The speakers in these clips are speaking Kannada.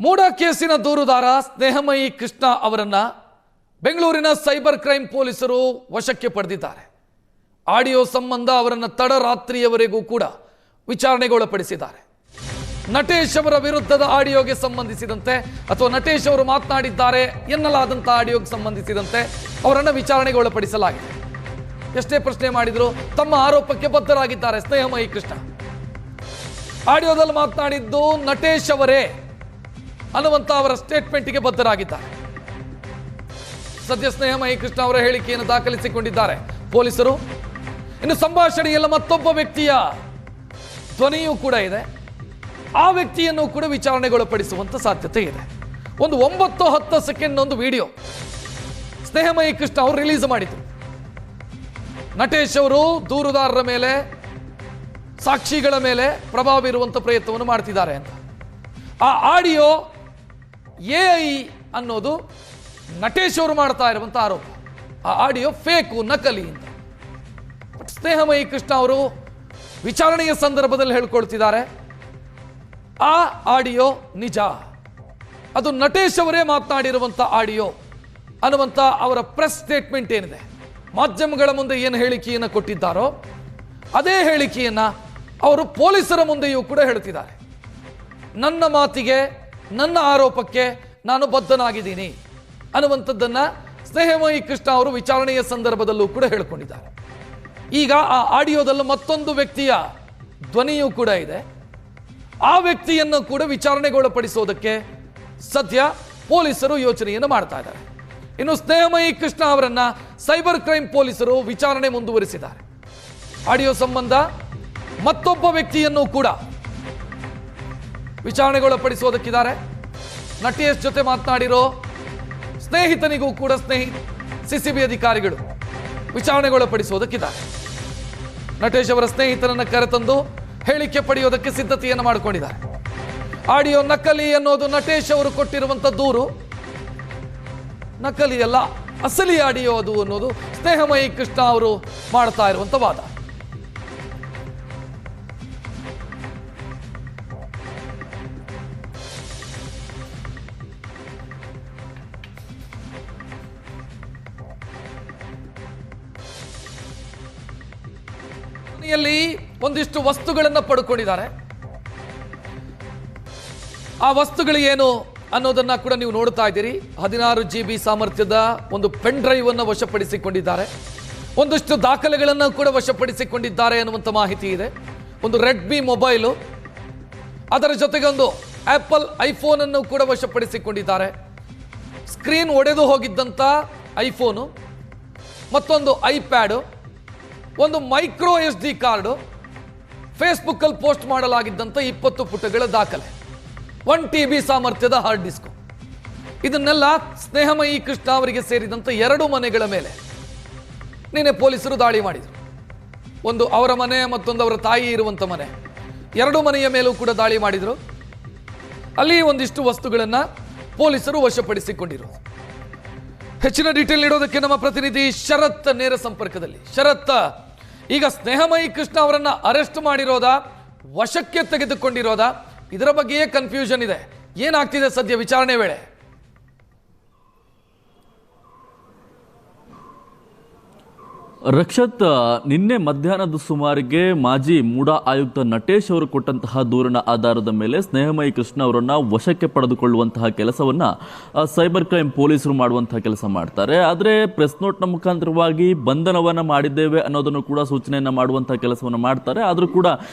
ಮೂಡ ಕೇಸಿನ ದೂರುದಾರ ಸ್ನೇಹಮಯಿ ಕೃಷ್ಣ ಅವರನ್ನ ಬೆಂಗಳೂರಿನ ಸೈಬರ್ ಕ್ರೈಮ್ ಪೊಲೀಸರು ವಶಕ್ಕೆ ಪಡೆದಿದ್ದಾರೆ. ಆಡಿಯೋ ಸಂಬಂಧ ಅವರನ್ನು ತಡರಾತ್ರಿಯವರೆಗೂ ಕೂಡ ವಿಚಾರಣೆಗೊಳಪಡಿಸಿದ್ದಾರೆ. ನಟೇಶ್ ಅವರ ವಿರುದ್ಧದ ಆಡಿಯೋಗೆ ಸಂಬಂಧಿಸಿದಂತೆ ಅಥವಾ ನಟೇಶ್ ಅವರು ಮಾತನಾಡಿದ್ದಾರೆ ಎನ್ನಲಾದಂಥ ಆಡಿಯೋಗೆ ಸಂಬಂಧಿಸಿದಂತೆ ಅವರನ್ನು ವಿಚಾರಣೆಗೆ ಒಳಪಡಿಸಲಾಗಿದೆ. ಎಷ್ಟೇ ಪ್ರಶ್ನೆ ಮಾಡಿದ್ರು ತಮ್ಮ ಆರೋಪಕ್ಕೆ ಬದ್ಧರಾಗಿದ್ದಾರೆ ಸ್ನೇಹಮಯಿ ಕೃಷ್ಣ. ಆಡಿಯೋದಲ್ಲಿ ಮಾತನಾಡಿದ್ದು ನಟೇಶ್ ಅವರೇ ಅನ್ನುವಂಥ ಅವರ ಸ್ಟೇಟ್ಮೆಂಟ್ಗೆ ಬದ್ಧರಾಗಿದ್ದಾರೆ. ಸದ್ಯ ಸ್ನೇಹಮಯಿ ಕೃಷ್ಣ ಅವರ ಹೇಳಿಕೆಯನ್ನು ದಾಖಲಿಸಿಕೊಂಡಿದ್ದಾರೆ ಪೊಲೀಸರು. ಇನ್ನು ಸಂಭಾಷಣೆಯಲ್ಲ ಮತ್ತೊಬ್ಬ ವ್ಯಕ್ತಿಯ ಧ್ವನಿಯೂ ಕೂಡ ಇದೆ. ಆ ವ್ಯಕ್ತಿಯನ್ನು ಕೂಡ ವಿಚಾರಣೆಗೊಳಪಡಿಸುವಂತ ಸಾಧ್ಯತೆ ಇದೆ. ಒಂದು 9-10 ಸೆಕೆಂಡ್ ಒಂದು ವಿಡಿಯೋ ಸ್ನೇಹಮಯಿ ಕೃಷ್ಣ ಅವರು ರಿಲೀಸ್ ಮಾಡಿದ್ರು. ನಟೇಶ್ ಅವರು ದೂರುದಾರರ ಮೇಲೆ, ಸಾಕ್ಷಿಗಳ ಮೇಲೆ ಪ್ರಭಾವ ಬೀರುವಂತ ಪ್ರಯತ್ನವನ್ನು ಮಾಡ್ತಿದ್ದಾರೆ ಅಂತ. ಆ ಆಡಿಯೋ AI ಅನ್ನೋದು ನಟೇಶ್ ಅವರು ಮಾಡ್ತಾ ಇರುವಂತ ಆರೋಪ. ಆ ಆಡಿಯೋ ಫೇಕು, ನಕಲಿ ಅಂತ ಸ್ನೇಹಮಯಿ ಕೃಷ್ಣ ಅವರು ವಿಚಾರಣೆಯ ಸಂದರ್ಭದಲ್ಲಿ ಹೇಳ್ಕೊಳ್ತಿದ್ದಾರೆ. ಆ ಆಡಿಯೋ ನಿಜ, ಅದು ನಟೇಶ್ ಅವರೇ ಮಾತನಾಡಿರುವಂಥ ಆಡಿಯೋ ಅನ್ನುವಂಥ ಅವರ ಪ್ರೆಸ್ ಸ್ಟೇಟ್ಮೆಂಟ್ ಏನಿದೆ, ಮಾಧ್ಯಮಗಳ ಮುಂದೆ ಏನು ಹೇಳಿಕೆಯನ್ನು ಕೊಟ್ಟಿದ್ದಾರೋ ಅದೇ ಹೇಳಿಕೆಯನ್ನು ಅವರು ಪೊಲೀಸರ ಮುಂದೆಯೂ ಕೂಡ ಹೇಳ್ತಿದ್ದಾರೆ. ನನ್ನ ಮಾತಿಗೆ, ನನ್ನ ಆರೋಪಕ್ಕೆ ನಾನು ಬದ್ಧನಾಗಿದ್ದೀನಿ ಅನ್ನುವಂಥದ್ದನ್ನು ಸ್ನೇಹಮಯಿ ಕೃಷ್ಣ ಅವರು ವಿಚಾರಣೆಯ ಸಂದರ್ಭದಲ್ಲೂ ಕೂಡ ಹೇಳ್ಕೊಂಡಿದ್ದಾರೆ. ಈಗ ಆ ಆಡಿಯೋದಲ್ಲೂ ಮತ್ತೊಂದು ವ್ಯಕ್ತಿಯ ಧ್ವನಿಯೂ ಕೂಡ ಇದೆ. ಆ ವ್ಯಕ್ತಿಯನ್ನು ಕೂಡ ವಿಚಾರಣೆಗೊಳಪಡಿಸೋದಕ್ಕೆ ಸದ್ಯ ಪೊಲೀಸರು ಯೋಚನೆಯನ್ನು ಮಾಡ್ತಾ ಇದ್ದಾರೆ. ಇನ್ನು ಸ್ನೇಹಮಯಿ ಕೃಷ್ಣ ಅವರನ್ನ ಸೈಬರ್ ಕ್ರೈಮ್ ಪೊಲೀಸರು ವಿಚಾರಣೆ ಮುಂದುವರಿಸಿದ್ದಾರೆ. ಆಡಿಯೋ ಸಂಬಂಧ ಮತ್ತೊಬ್ಬ ವ್ಯಕ್ತಿಯನ್ನು ಕೂಡ ವಿಚಾರಣೆಗೊಳಪಡಿಸೋದಕ್ಕಿದ್ದಾರೆ. ನಟೇಶ್ ಜೊತೆ ಮಾತನಾಡಿರೋ ಸ್ನೇಹಿತನಿಗೂ ಕೂಡ CCB ಅಧಿಕಾರಿಗಳು ವಿಚಾರಣೆಗೊಳಪಡಿಸೋದಕ್ಕಿದ್ದಾರೆ. ನಟೇಶ್ ಅವರ ಸ್ನೇಹಿತನನ್ನು ಕರೆತಂದು ಹೇಳಿಕೆ ಪಡೆಯೋದಕ್ಕೆ ಸಿದ್ಧತೆಯನ್ನು ಮಾಡಿಕೊಂಡಿದ್ದಾರೆ. ಆಡಿಯೋ ನಕಲಿ ಅನ್ನೋದು ನಟೇಶ್ ಅವರು ಕೊಟ್ಟಿರುವಂತ ದೂರು. ನಕಲಿ ಅಲ್ಲ, ಅಸಲಿ ಆಡಿಯೋ ಅದು ಅನ್ನೋದು ಸ್ನೇಹಮಯಿ ಕೃಷ್ಣ ಅವರು ಮಾಡ್ತಾ ಇರುವಂತ ವಾದ. ಒಂದಿಷ್ಟು ವಸ್ತುಗಳನ್ನು ಪಡ್ಕೊಂಡಿದ್ದಾರೆ. ಆ ವಸ್ತುಗಳು ಏನು ಅನ್ನೋದನ್ನ ಕೂಡ ನೀವು ನೋಡ್ತಾ ಇದ್ದೀರಿ. 16 GB ಸಾಮರ್ಥ್ಯದ ಒಂದು ಪೆನ್ ಡ್ರೈವ್ ಅನ್ನು ವಶಪಡಿಸಿಕೊಂಡಿದ್ದಾರೆ. ಒಂದಷ್ಟು ದಾಖಲೆಗಳನ್ನು ಕೂಡ ವಶಪಡಿಸಿಕೊಂಡಿದ್ದಾರೆ ಅನ್ನುವಂಥ ಮಾಹಿತಿ ಇದೆ. ಒಂದು ರೆಡ್ಮಿ ಮೊಬೈಲು, ಅದರ ಜೊತೆಗೆ ಒಂದು ಆಪಲ್ ಐಫೋನ್ ಅನ್ನು ಕೂಡ ವಶಪಡಿಸಿಕೊಂಡಿದ್ದಾರೆ. ಸ್ಕ್ರೀನ್ ಒಡೆದು ಹೋಗಿದ್ದಂಥ ಐಫೋನು, ಮತ್ತೊಂದು ಐಪ್ಯಾಡು, ಒಂದು ಮೈಕ್ರೋ SD ಕಾರ್ಡು, ಫೇಸ್ಬುಕ್ ಅಲ್ಲಿ ಪೋಸ್ಟ್ ಮಾಡಲಾಗಿದ್ದಂಥ 20 ಪುಟಗಳ ದಾಖಲೆ, 1 TB ಸಾಮರ್ಥ್ಯದ ಹಾರ್ಡ್ ಡಿಸ್ಕ್. ಇದನ್ನೆಲ್ಲ ಸ್ನೇಹಮಯಿ ಕೃಷ್ಣ ಅವರಿಗೆ ಸೇರಿದಂಥ 2 ಮನೆಗಳ ಮೇಲೆ ನಿನ್ನೆ ಪೊಲೀಸರು ದಾಳಿ ಮಾಡಿದರು. ಒಂದು ಅವರ ಮನೆ, ಮತ್ತೊಂದು ಅವರ ತಾಯಿ ಇರುವಂಥ ಮನೆ. 2 ಮನೆಯ ಮೇಲೂ ಕೂಡ ದಾಳಿ ಮಾಡಿದರು. ಅಲ್ಲಿ ಒಂದಿಷ್ಟು ವಸ್ತುಗಳನ್ನು ಪೊಲೀಸರು ವಶಪಡಿಸಿಕೊಂಡಿರು. ಹೆಚ್ಚಿನ ಡೀಟೇಲ್ ನೀಡೋದಕ್ಕೆ ನಮ್ಮ ಪ್ರತಿನಿಧಿ ಶರತ್ ನೇರ ಸಂಪರ್ಕದಲ್ಲಿ. ಶರತ್, ಈಗ ಸ್ನೇಹಮಯಿ ಕೃಷ್ಣ ಅವರನ್ನ ಅರೆಸ್ಟ್ ಮಾಡಿರೋದಾ, ವಶಕ್ಕೆ ತೆಗೆದುಕೊಂಡಿರೋದಾ, ಇದರ ಬಗ್ಗೆಯೇ ಕನ್ಫ್ಯೂಷನ್ ಇದೆ. ಏನಾಗ್ತಿದೆ ಸದ್ಯ ವಿಚಾರಣೆ ವೇಳೆ? ರಕ್ಷತ್, ನಿನ್ನೆ ಮಧ್ಯಾಹ್ನದ ಸುಮಾರಿಗೆ ಮಾಜಿ ಮೂಡಾ ಆಯುಕ್ತ ನಟೇಶ್ ಅವರು ಕೊಟ್ಟಂತಹ ದೂರಿನ ಆಧಾರದ ಮೇಲೆ ಸ್ನೇಹಮಯಿ ಕೃಷ್ಣ ಅವರನ್ನ ವಶಕ್ಕೆ ಪಡೆದುಕೊಳ್ಳುವಂತಹ ಕೆಲಸವನ್ನ ಸೈಬರ್ ಕ್ರೈಮ್ ಪೊಲೀಸರು ಮಾಡುವಂತಹ ಕೆಲಸ ಮಾಡ್ತಾರೆ. ಆದರೆ ಪ್ರೆಸ್ ನೋಟ್ನ ಮುಖಾಂತರವಾಗಿ ಬಂಧನವನ್ನ ಮಾಡಿದ್ದೇವೆ ಅನ್ನೋದನ್ನು ಕೂಡ ಸೂಚನೆಯನ್ನ ಮಾಡುವಂತಹ ಕೆಲಸವನ್ನು ಮಾಡ್ತಾರೆ. ಆದರೂ ಕೂಡ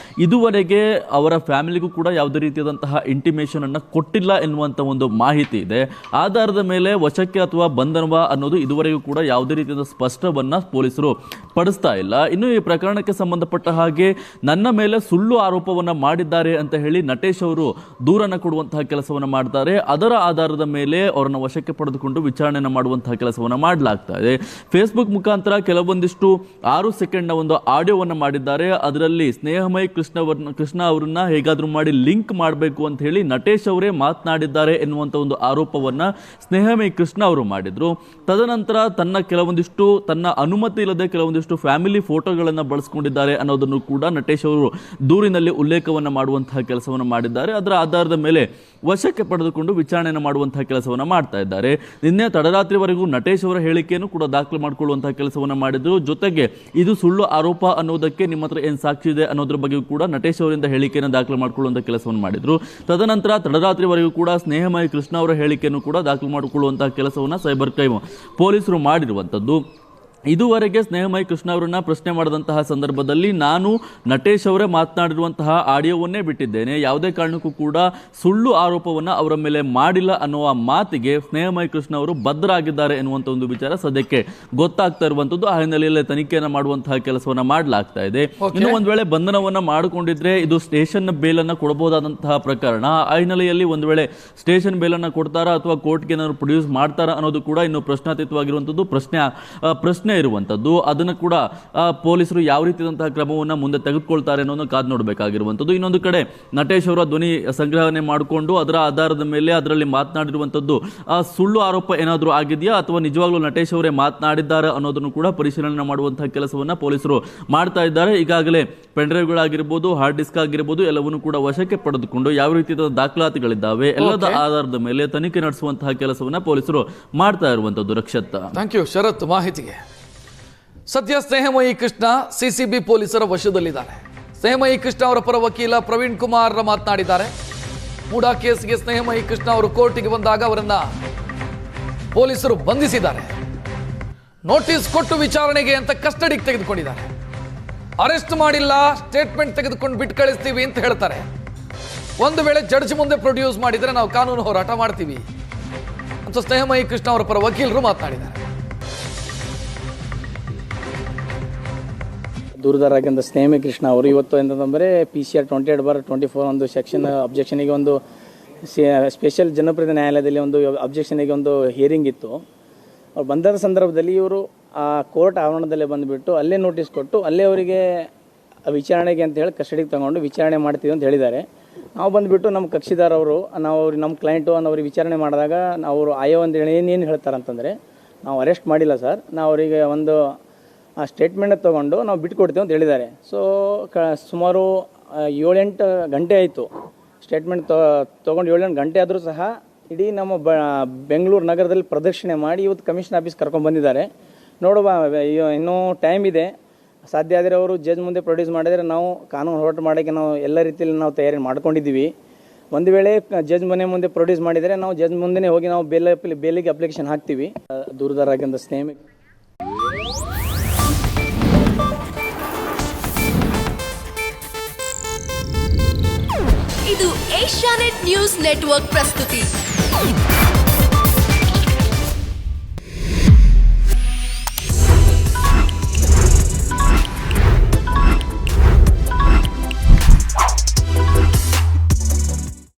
ಇದುವರೆಗೆ ಅವರ ಫ್ಯಾಮಿಲಿಗೂ ಕೂಡ ಯಾವುದೇ ರೀತಿಯಾದಂತಹ ಇಂಟಿಮೇಷನ್ ಅನ್ನ ಕೊಟ್ಟಿಲ್ಲ ಎನ್ನುವಂತ ಒಂದು ಮಾಹಿತಿ ಇದೆ. ಆಧಾರದ ಮೇಲೆ ವಶಕ್ಕೆ ಅಥವಾ ಬಂಧನವ ಅನ್ನೋದು ಇದುವರೆಗೂ ಕೂಡ ಯಾವುದೇ ರೀತಿಯಾದ ಸ್ಪಷ್ಟವನ್ನ ಪೊಲೀಸರು ಪಡಿಸ್ತಾ ಇಲ್ಲ. ಇನ್ನು ಈ ಪ್ರಕರಣಕ್ಕೆ ಸಂಬಂಧಪಟ್ಟ ಹಾಗೆ ನನ್ನ ಮೇಲೆ ಸುಳ್ಳು ಆರೋಪವನ್ನ ಮಾಡಿದ್ದಾರೆ ಅಂತ ಹೇಳಿ ನಟೇಶ್ ಅವರು ದೂರನ್ನ ಕೊಡುವಂತಹ ಕೆಲಸವನ್ನ ಮಾಡ್ತಾರೆ. ಅದರ ಆಧಾರದ ಮೇಲೆ ಅವರನ್ನ ವಶಕ್ಕೆ ಪಡೆದುಕೊಂಡು ವಿಚಾರಣೆಯನ್ನು ಮಾಡುವಂತಹ ಕೆಲಸವನ್ನ ಮಾಡಲಾಗ್ತಾ ಇದೆ. ಫೇಸ್ಬುಕ್ ಮುಖಾಂತರ ಕೆಲವೊಂದಿಷ್ಟು 6 ಸೆಕೆಂಡ್ನ ಒಂದು ಆಡಿಯೋವನ್ನ ಮಾಡಿದ್ದಾರೆ. ಅದರಲ್ಲಿ ಸ್ನೇಹಮಯಿ ಕೃಷ್ಣ ಅವರನ್ನ ಹೇಗಾದ್ರೂ ಮಾಡಿ ಲಿಂಕ್ ಮಾಡಬೇಕು ಅಂತ ಹೇಳಿ ನಟೇಶ್ ಅವರೇ ಮಾತನಾಡಿದ್ದಾರೆ ಎನ್ನುವಂತ ಒಂದು ಆರೋಪವನ್ನ ಸ್ನೇಹಮಯಿ ಕೃಷ್ಣ ಅವರು ಮಾಡಿದ್ರು. ತದನಂತರ ತನ್ನ ಕೆಲವೊಂದಿಷ್ಟು ತನ್ನ ಅನುಮತಿ ಇಲ್ಲದೆ ಕೆಲವೊಂದಿಷ್ಟು ಫ್ಯಾಮಿಲಿ ಫೋಟೋಗಳನ್ನು ಬಳಸ್ಕೊಂಡಿದ್ದಾರೆ ಅನ್ನೋದನ್ನು ಕೂಡ ನಟೇಶ್ ಅವರು ದೂರಿನಲ್ಲಿ ಉಲ್ಲೇಖವನ್ನು ಮಾಡುವಂತಹ ಕೆಲಸವನ್ನು ಮಾಡಿದ್ದಾರೆ. ಅದರ ಆಧಾರದ ಮೇಲೆ ವಶಕ್ಕೆ ಪಡೆದುಕೊಂಡು ವಿಚಾರಣೆಯನ್ನು ಮಾಡುವಂತಹ ಕೆಲಸವನ್ನು ಮಾಡ್ತಾ ಇದ್ದಾರೆ. ನಿನ್ನೆ ತಡರಾತ್ರಿವರೆಗೂ ನಟೇಶ್ ಅವರ ಹೇಳಿಕೆಯನ್ನು ಕೂಡ ದಾಖಲು ಮಾಡಿಕೊಳ್ಳುವಂತಹ ಕೆಲಸವನ್ನು ಮಾಡಿದ್ರು. ಜೊತೆಗೆ ಇದು ಸುಳ್ಳು ಆರೋಪ ಅನ್ನೋದಕ್ಕೆ ನಿಮ್ಮ ಹತ್ರ ಏನು ಸಾಕ್ಷಿ ಇದೆ ಅನ್ನೋದ್ರ ಬಗ್ಗೆ ಕೂಡ ನಟೇಶ್ ಅವರಿಂದ ಹೇಳಿಕೆಯನ್ನು ದಾಖಲು ಮಾಡಿಕೊಳ್ಳುವಂತಹ ಕೆಲಸವನ್ನು ಮಾಡಿದ್ರು. ತದನಂತರ ತಡರಾತ್ರಿವರೆಗೂ ಕೂಡ ಸ್ನೇಹಮಯಿ ಕೃಷ್ಣ ಅವರ ಹೇಳಿಕೆಯನ್ನು ಕೂಡ ದಾಖಲು ಮಾಡಿಕೊಳ್ಳುವಂತಹ ಕೆಲಸವನ್ನು ಸೈಬರ್ ಕ್ರೈಮ್ ಪೊಲೀಸರು ಮಾಡಿರುವಂಥದ್ದು. ಇದುವರೆಗೆ ಸ್ನೇಹಮಯಿ ಕೃಷ್ಣ ಅವರನ್ನ ಪ್ರಶ್ನೆ ಮಾಡಿದಂತಹ ಸಂದರ್ಭದಲ್ಲಿ ನಾನು ನಟೇಶ್ ಅವರೇ ಮಾತನಾಡಿರುವಂತಹ ಆಡಿಯೋವನ್ನೇ ಬಿಟ್ಟಿದ್ದೇನೆ, ಯಾವುದೇ ಕಾರಣಕ್ಕೂ ಕೂಡ ಸುಳ್ಳು ಆರೋಪವನ್ನು ಅವರ ಮೇಲೆ ಮಾಡಿಲ್ಲ ಅನ್ನುವ ಮಾತಿಗೆ ಸ್ನೇಹಮಯಿ ಕೃಷ್ಣ ಅವರು ಬದ್ಧರಾಗಿದ್ದಾರೆ ಎನ್ನುವಂಥ ಒಂದು ವಿಚಾರ ಸದ್ಯಕ್ಕೆ ಗೊತ್ತಾಗ್ತಾ ಇರುವಂಥದ್ದು. ಆ ಹಿನ್ನೆಲೆಯಲ್ಲಿ ತನಿಖೆಯನ್ನು ಮಾಡುವಂತಹ ಕೆಲಸವನ್ನ ಮಾಡಲಾಗ್ತಾ ಇದೆ. ಇನ್ನು ಒಂದ್ ವೇಳೆ ಬಂಧನವನ್ನ ಮಾಡಿಕೊಂಡಿದ್ರೆ ಇದು ಸ್ಟೇಷನ್ ಬೇಲನ್ನ ಕೊಡಬಹುದಾದಂತಹ ಪ್ರಕರಣ. ಆ ಹಿನ್ನೆಲೆಯಲ್ಲಿ ಒಂದ್ ವೇಳೆ ಸ್ಟೇಷನ್ ಬೇಲನ್ನ ಕೊಡ್ತಾರಾ ಅಥವಾ ಕೋರ್ಟ್ಗೆ ಏನಾದ್ರು ಪ್ರೊಡ್ಯೂಸ್ ಮಾಡ್ತಾರಾ ಅನ್ನೋದು ಕೂಡ ಇನ್ನು ಪ್ರಶ್ನಾತೀತವಾಗಿರುವಂಥದ್ದು, ಪ್ರಶ್ನೆ ಇರುವಂತದ್ದು. ಅದನ್ನು ಕೂಡ ಪೊಲೀಸರು ಯಾವ ರೀತಿಯಾದಂತಹ ಕ್ರಮವನ್ನ ಮುಂದೆ ತೆಗೆದುಕೊಳ್ತಾರೆ ಅನ್ನೋದನ್ನು ಕಾದು ನೋಡಬೇಕಾಗಿರುವಂತದ್ದು. ಇನ್ನೊಂದು ಕಡೆ ನಟೇಶ್ ಅವರ ಧ್ವನಿ ಸಂಗ್ರಹಣೆ ಮಾಡಿಕೊಂಡು ಅದರ ಆಧಾರದ ಮೇಲೆ ಅದರಲ್ಲಿ ಮಾತನಾಡಿರುವಂತದ್ದು ಸುಳ್ಳು ಆರೋಪ ಏನಾದರೂ ಆಗಿದೆಯಾ ಅಥವಾ ನಿಜವಾಗ್ಲೂ ನಟೇಶ್ ಅವರೇ ಮಾತನಾಡಿದ್ದಾರೆ ಅನ್ನೋದನ್ನು ಕೂಡ ಪರಿಶೀಲನೆ ಮಾಡುವಂತಹ ಕೆಲಸವನ್ನ ಪೊಲೀಸರು ಮಾಡ್ತಾ ಇದ್ದಾರೆ. ಈಗಾಗಲೇ ಪೆನ್ಡ್ರೈವ್ಗಳಾಗಿರ್ಬೋದು, ಹಾರ್ಡ್ ಡಿಸ್ಕ್ ಆಗಿರ್ಬೋದು ಎಲ್ಲವನ್ನೂ ಕೂಡ ವಶಕ್ಕೆ ಪಡೆದುಕೊಂಡು ಯಾವ ರೀತಿಯ ದಾಖಲಾತಿಗಳಿದ್ದಾವೆ ಎಲ್ಲದ ಆಧಾರದ ಮೇಲೆ ತನಿಖೆ ನಡೆಸುವಂತಹ ಕೆಲಸವನ್ನ ಪೊಲೀಸರು ಮಾಡ್ತಾ ಇರುವಂತದ್ದು. ರಕ್ಷತ್, ಥ್ಯಾಂಕ್ ಯು ಶರತ್ ಮಾಹಿತಿಗೆ. ಸದ್ಯ ಸ್ನೇಹಮಯಿ ಕೃಷ್ಣ ಸಿಸಿಬಿ ಪೊಲೀಸರ ವಶದಲ್ಲಿದ್ದಾರೆ. ಸ್ನೇಹಮಯಿ ಕೃಷ್ಣ ಅವರ ಪರ ವಕೀಲ ಪ್ರವೀಣ್ ಕುಮಾರ್ ಮಾತನಾಡಿದ್ದಾರೆ. ಮೂಡಾ ಕೇಸ್ಗೆ ಸ್ನೇಹಮಯಿ ಕೃಷ್ಣ ಅವರು ಕೋರ್ಟಿಗೆ ಬಂದಾಗ ಅವರನ್ನ ಪೊಲೀಸರು ಬಂಧಿಸಿದ್ದಾರೆ. ನೋಟಿಸ್ ಕೊಟ್ಟು ವಿಚಾರಣೆಗೆ ಅಂತ ಕಸ್ಟಡಿಗೆ ತೆಗೆದುಕೊಂಡಿದ್ದಾರೆ. ಅರೆಸ್ಟ್ ಮಾಡಿಲ್ಲ, ಸ್ಟೇಟ್ಮೆಂಟ್ ತೆಗೆದುಕೊಂಡು ಬಿಟ್ಟು ಕಳಿಸ್ತೀವಿ ಅಂತ ಹೇಳ್ತಾರೆ. ಒಂದು ವೇಳೆ ಜಡ್ಜ್ ಮುಂದೆ ಪ್ರೊಡ್ಯೂಸ್ ಮಾಡಿದರೆ ನಾವು ಕಾನೂನು ಹೋರಾಟ ಮಾಡ್ತೀವಿ ಅಂತ ಸ್ನೇಹಮಯಿ ಕೃಷ್ಣ ಅವರ ಪರ ವಕೀಲರು ಮಾತನಾಡಿದ್ದಾರೆ. ದೂರದಾರರಾಗಿದ್ದ ಸ್ನೇಹಮಯಿ ಕೃಷ್ಣ ಅವರು ಇವತ್ತು ಎಂತಂದರೆ PCR 28/24 ಒಂದು ಸೆಕ್ಷನ್ ಅಬ್ಜೆಕ್ಷನಿಗೆ ಒಂದು ಸ್ಪೆಷಲ್ ಜನಪ್ರತಿನಿಧಿ ನ್ಯಾಯಾಲಯದಲ್ಲಿ ಒಂದು ಅಬ್ಜೆಕ್ಷನಿಗೆ ಒಂದು ಹಿಯರಿಂಗ್ ಇತ್ತು. ಅವ್ರು ಬಂದ ಸಂದರ್ಭದಲ್ಲಿ ಇವರು ಆ ಕೋರ್ಟ್ ಆವರಣದಲ್ಲೇ ಬಂದುಬಿಟ್ಟು ಅಲ್ಲೇ ನೋಟಿಸ್ ಕೊಟ್ಟು ಅಲ್ಲೇ ಅವರಿಗೆ ವಿಚಾರಣೆಗೆ ಅಂತ ಹೇಳಿ ಕಸ್ಟಡಿಗೆ ತಗೊಂಡು ವಿಚಾರಣೆ ಮಾಡ್ತೀವಿ ಅಂತ ಹೇಳಿದ್ದಾರೆ. ನಾವು ಬಂದುಬಿಟ್ಟು ನಮ್ಮ ಕಕ್ಷಿದಾರವರು ನಾವು ನಮ್ಮ ಕ್ಲೈಂಟು ಅವ್ರಿಗೆ ವಿಚಾರಣೆ ಮಾಡಿದಾಗ ಅವರು ಆಯೋ ಒಂದು ಏನೇನು ಹೇಳ್ತಾರಂತಂದರೆ ನಾವು ಅರೆಸ್ಟ್ ಮಾಡಿಲ್ಲ ಸರ್, ನಾವು ಅವರಿಗೆ ಒಂದು ಆ ಸ್ಟೇಟ್ಮೆಂಟ್ ತೊಗೊಂಡು ನಾವು ಬಿಟ್ಕೊಡ್ತೀವಿ ಅಂತ ಹೇಳಿದ್ದಾರೆ. ಸೊ ಸುಮಾರು 7-8 ಗಂಟೆ ಆಯಿತು ಸ್ಟೇಟ್ಮೆಂಟ್ ತೊಗೊಂಡು 7-8 ಗಂಟೆ ಆದರೂ ಸಹ ಇಡೀ ನಮ್ಮ ಬೆಂಗಳೂರು ನಗರದಲ್ಲಿ ಪ್ರದರ್ಶನೆ ಮಾಡಿ ಇವತ್ತು ಕಮಿಷನ್ ಆಫೀಸ್ ಕರ್ಕೊಂಡು ಬಂದಿದ್ದಾರೆ. ನೋಡುವ ಇನ್ನೂ ಟೈಮ್ ಇದೆ, ಸಾಧ್ಯ ಆದರೆ ಅವರು ಜಡ್ಜ್ ಮುಂದೆ ಪ್ರೊಡ್ಯೂಸ್ ಮಾಡಿದರೆ ನಾವು ಕಾನೂನು ಹೋರಾಟ ಮಾಡೋಕ್ಕೆ ನಾವು ಎಲ್ಲ ರೀತಿಯಲ್ಲಿ ನಾವು ತಯಾರಿ ಮಾಡ್ಕೊಂಡಿದ್ದೀವಿ. ಒಂದು ವೇಳೆ ಜಡ್ಜ್ ಮನೆ ಮುಂದೆ ಪ್ರೊಡ್ಯೂಸ್ ಮಾಡಿದರೆ ನಾವು ಜಡ್ಜ್ ಮುಂದೆ ಹೋಗಿ ನಾವು ಬೇಲಿಗೆ ಅಪ್ಲಿಕೇಶನ್ ಹಾಕ್ತೀವಿ. ದೂರದಾರರಾಗಿದ್ದ ಸ್ನೇಹ ಇದು ಏಷ್ಯಾನೆಟ್ ನ್ಯೂಸ್ ನೆಟ್ವರ್ಕ್ ಪ್ರಸ್ತುತಿ.